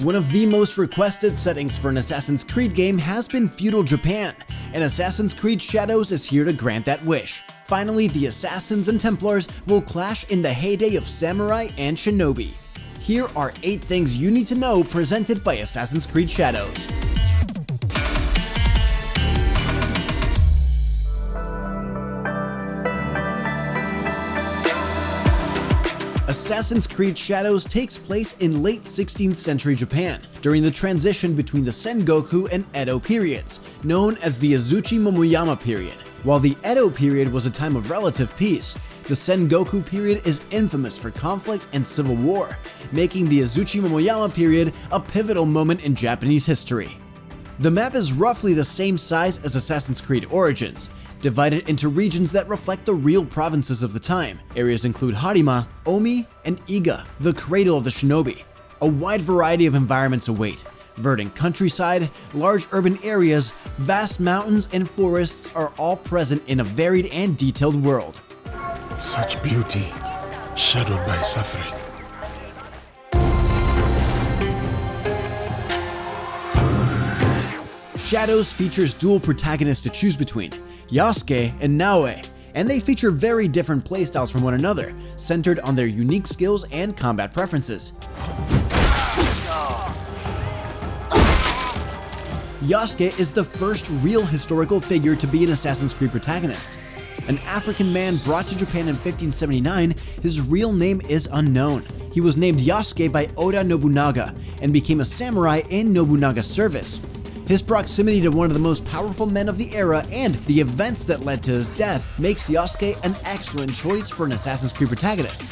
One of the most requested settings for an Assassin's Creed game has been feudal Japan, and Assassin's Creed Shadows is here to grant that wish. Finally, the Assassins and Templars will clash in the heyday of samurai and shinobi. Here are 8 things you need to know presented by Assassin's Creed Shadows. Assassin's Creed Shadows takes place in late 16th century Japan, during the transition between the Sengoku and Edo periods, known as the Azuchi Momoyama period. While the Edo period was a time of relative peace, the Sengoku period is infamous for conflict and civil war, making the Azuchi Momoyama period a pivotal moment in Japanese history. The map is roughly the same size as Assassin's Creed Origins, divided into regions that reflect the real provinces of the time. Areas include Harima, Omi, and Iga, the cradle of the shinobi. A wide variety of environments await: verdant countryside, large urban areas, vast mountains, and forests are all present in a varied and detailed world. Such beauty, shadowed by suffering. Shadows features dual protagonists to choose between, Yasuke and Naoe, and they feature very different playstyles from one another, centered on their unique skills and combat preferences. Yasuke is the first real historical figure to be an Assassin's Creed protagonist. An African man brought to Japan in 1579, his real name is unknown. He was named Yasuke by Oda Nobunaga and became a samurai in Nobunaga's service. His proximity to one of the most powerful men of the era and the events that led to his death makes Yasuke an excellent choice for an Assassin's Creed protagonist.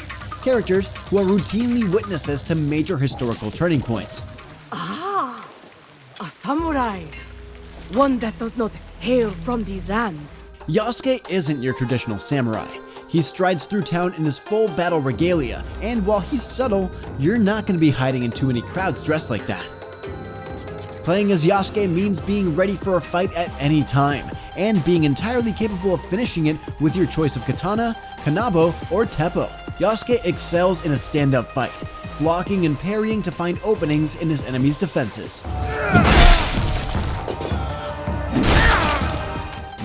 Characters who are routinely witnesses to major historical turning points. Ah, a samurai. One that does not hail from these lands. Yasuke isn't your traditional samurai. He strides through town in his full battle regalia, and while he's subtle, you're not going to be hiding in too many crowds dressed like that. Playing as Yasuke means being ready for a fight at any time, and being entirely capable of finishing it with your choice of katana, kanabo, or teppo. Yasuke excels in a stand-up fight, blocking and parrying to find openings in his enemy's defenses.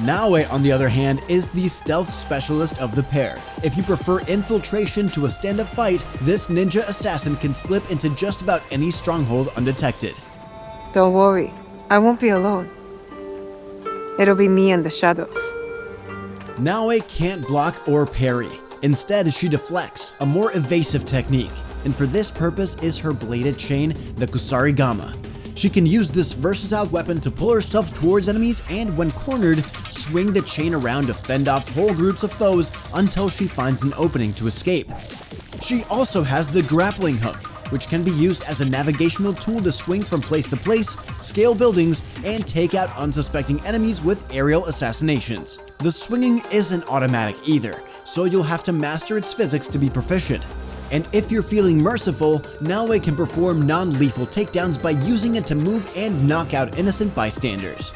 Naoe, on the other hand, is the stealth specialist of the pair. If you prefer infiltration to a stand-up fight, this ninja assassin can slip into just about any stronghold undetected. Don't worry, I won't be alone. It'll be me and the shadows. Naoe can't block or parry. Instead, she deflects, a more evasive technique, and for this purpose is her bladed chain, the Kusarigama. She can use this versatile weapon to pull herself towards enemies and, when cornered, swing the chain around to fend off whole groups of foes until she finds an opening to escape. She also has the grappling hook, which can be used as a navigational tool to swing from place to place, scale buildings, and take out unsuspecting enemies with aerial assassinations. The swinging isn't automatic either, so you'll have to master its physics to be proficient. And if you're feeling merciful, Naoe can perform non-lethal takedowns by using it to move and knock out innocent bystanders.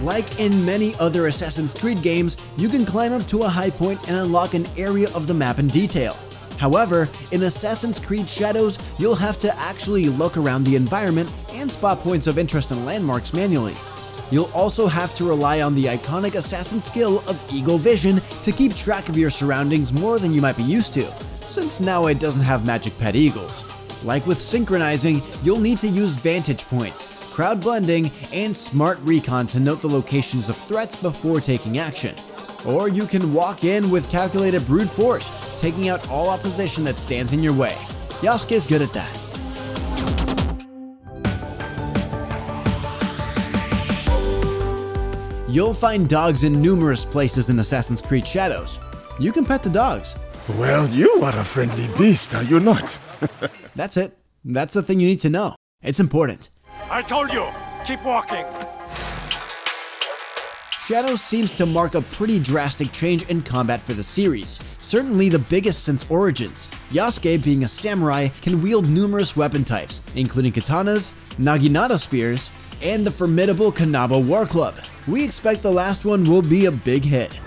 Like in many other Assassin's Creed games, you can climb up to a high point and unlock an area of the map in detail. However, in Assassin's Creed Shadows, you'll have to actually look around the environment and spot points of interest and landmarks manually. You'll also have to rely on the iconic assassin skill of Eagle Vision to keep track of your surroundings more than you might be used to, since Naoe doesn't have magic pet eagles. Like with synchronizing, you'll need to use vantage points, crowd blending, and smart recon to note the locations of threats before taking action. Or you can walk in with calculated brute force, taking out all opposition that stands in your way. Yasuke's good at that. You'll find dogs in numerous places in Assassin's Creed Shadows. You can pet the dogs. Well, you are a friendly beast, are you not? That's it. That's the thing you need to know. It's important. I told you, keep walking. Shadows seems to mark a pretty drastic change in combat for the series, certainly the biggest since Origins. Yasuke, being a samurai, can wield numerous weapon types, including katanas, naginata spears, and the formidable Kanabo War Club. We expect the last one will be a big hit.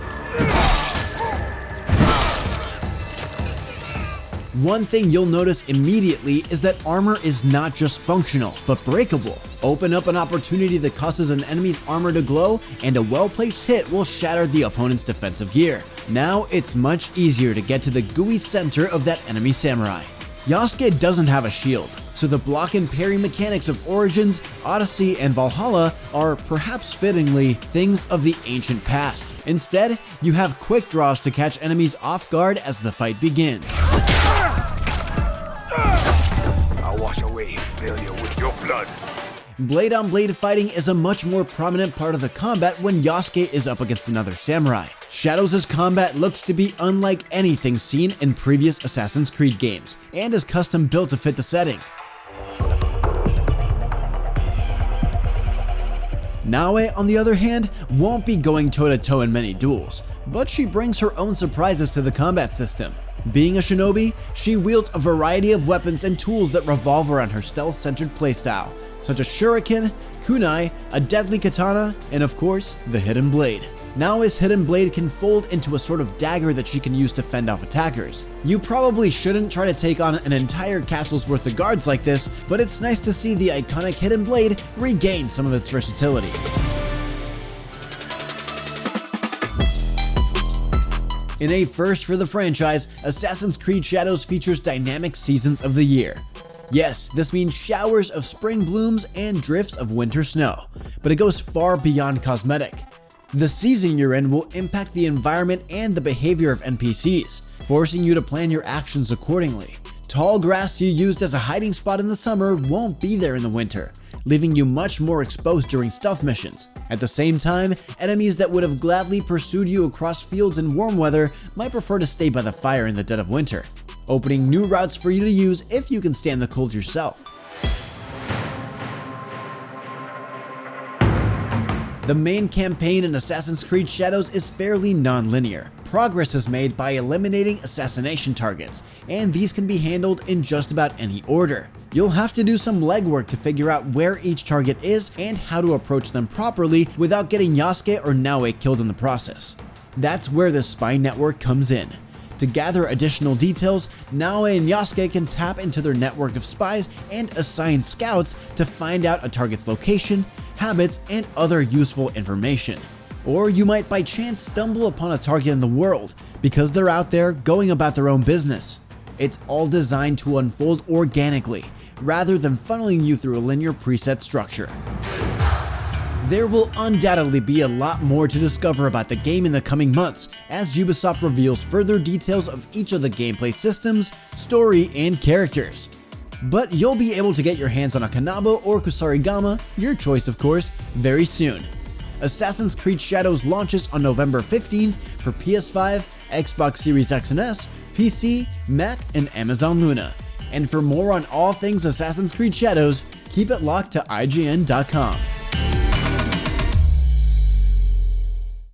One thing you'll notice immediately is that armor is not just functional, but breakable. Open up an opportunity that causes an enemy's armor to glow, and a well-placed hit will shatter the opponent's defensive gear. Now it's much easier to get to the gooey center of that enemy samurai. Yasuke doesn't have a shield, so the block and parry mechanics of Origins, Odyssey, and Valhalla are, perhaps fittingly, things of the ancient past. Instead, you have quick draws to catch enemies off guard as the fight begins. I'll wash away his failure with your blood. Blade-on-blade fighting is a much more prominent part of the combat when Yasuke is up against another samurai. Shadows' combat looks to be unlike anything seen in previous Assassin's Creed games, and is custom built to fit the setting. Naoe, on the other hand, won't be going toe-to-toe in many duels, but she brings her own surprises to the combat system. Being a shinobi, she wields a variety of weapons and tools that revolve around her stealth-centered playstyle, such as shuriken, kunai, a deadly katana, and of course, the hidden blade. Naoe's hidden blade can fold into a sort of dagger that she can use to fend off attackers. You probably shouldn't try to take on an entire castle's worth of guards like this, but it's nice to see the iconic hidden blade regain some of its versatility. In a first for the franchise, Assassin's Creed Shadows features dynamic seasons of the year. Yes, this means showers of spring blooms and drifts of winter snow, but it goes far beyond cosmetic. The season you're in will impact the environment and the behavior of NPCs, forcing you to plan your actions accordingly. Tall grass you used as a hiding spot in the summer won't be there in the winter, leaving you much more exposed during stealth missions. At the same time, enemies that would have gladly pursued you across fields in warm weather might prefer to stay by the fire in the dead of winter, opening new routes for you to use if you can stand the cold yourself. The main campaign in Assassin's Creed Shadows is fairly non-linear. Progress is made by eliminating assassination targets, and these can be handled in just about any order. You'll have to do some legwork to figure out where each target is and how to approach them properly without getting Yasuke or Naoe killed in the process. That's where the spy network comes in. To gather additional details, Naoe and Yasuke can tap into their network of spies and assign scouts to find out a target's location, habits, and other useful information. Or you might by chance stumble upon a target in the world because they're out there going about their own business. It's all designed to unfold organically, rather than funneling you through a linear preset structure. There will undoubtedly be a lot more to discover about the game in the coming months, as Ubisoft reveals further details of each of the gameplay systems, story, and characters. But you'll be able to get your hands on a Kanabo or Kusarigama, your choice of course, very soon. Assassin's Creed Shadows launches on November 15th for PS5, Xbox Series X and S, PC, Mac, and Amazon Luna. And for more on all things Assassin's Creed Shadows, keep it locked to IGN.com.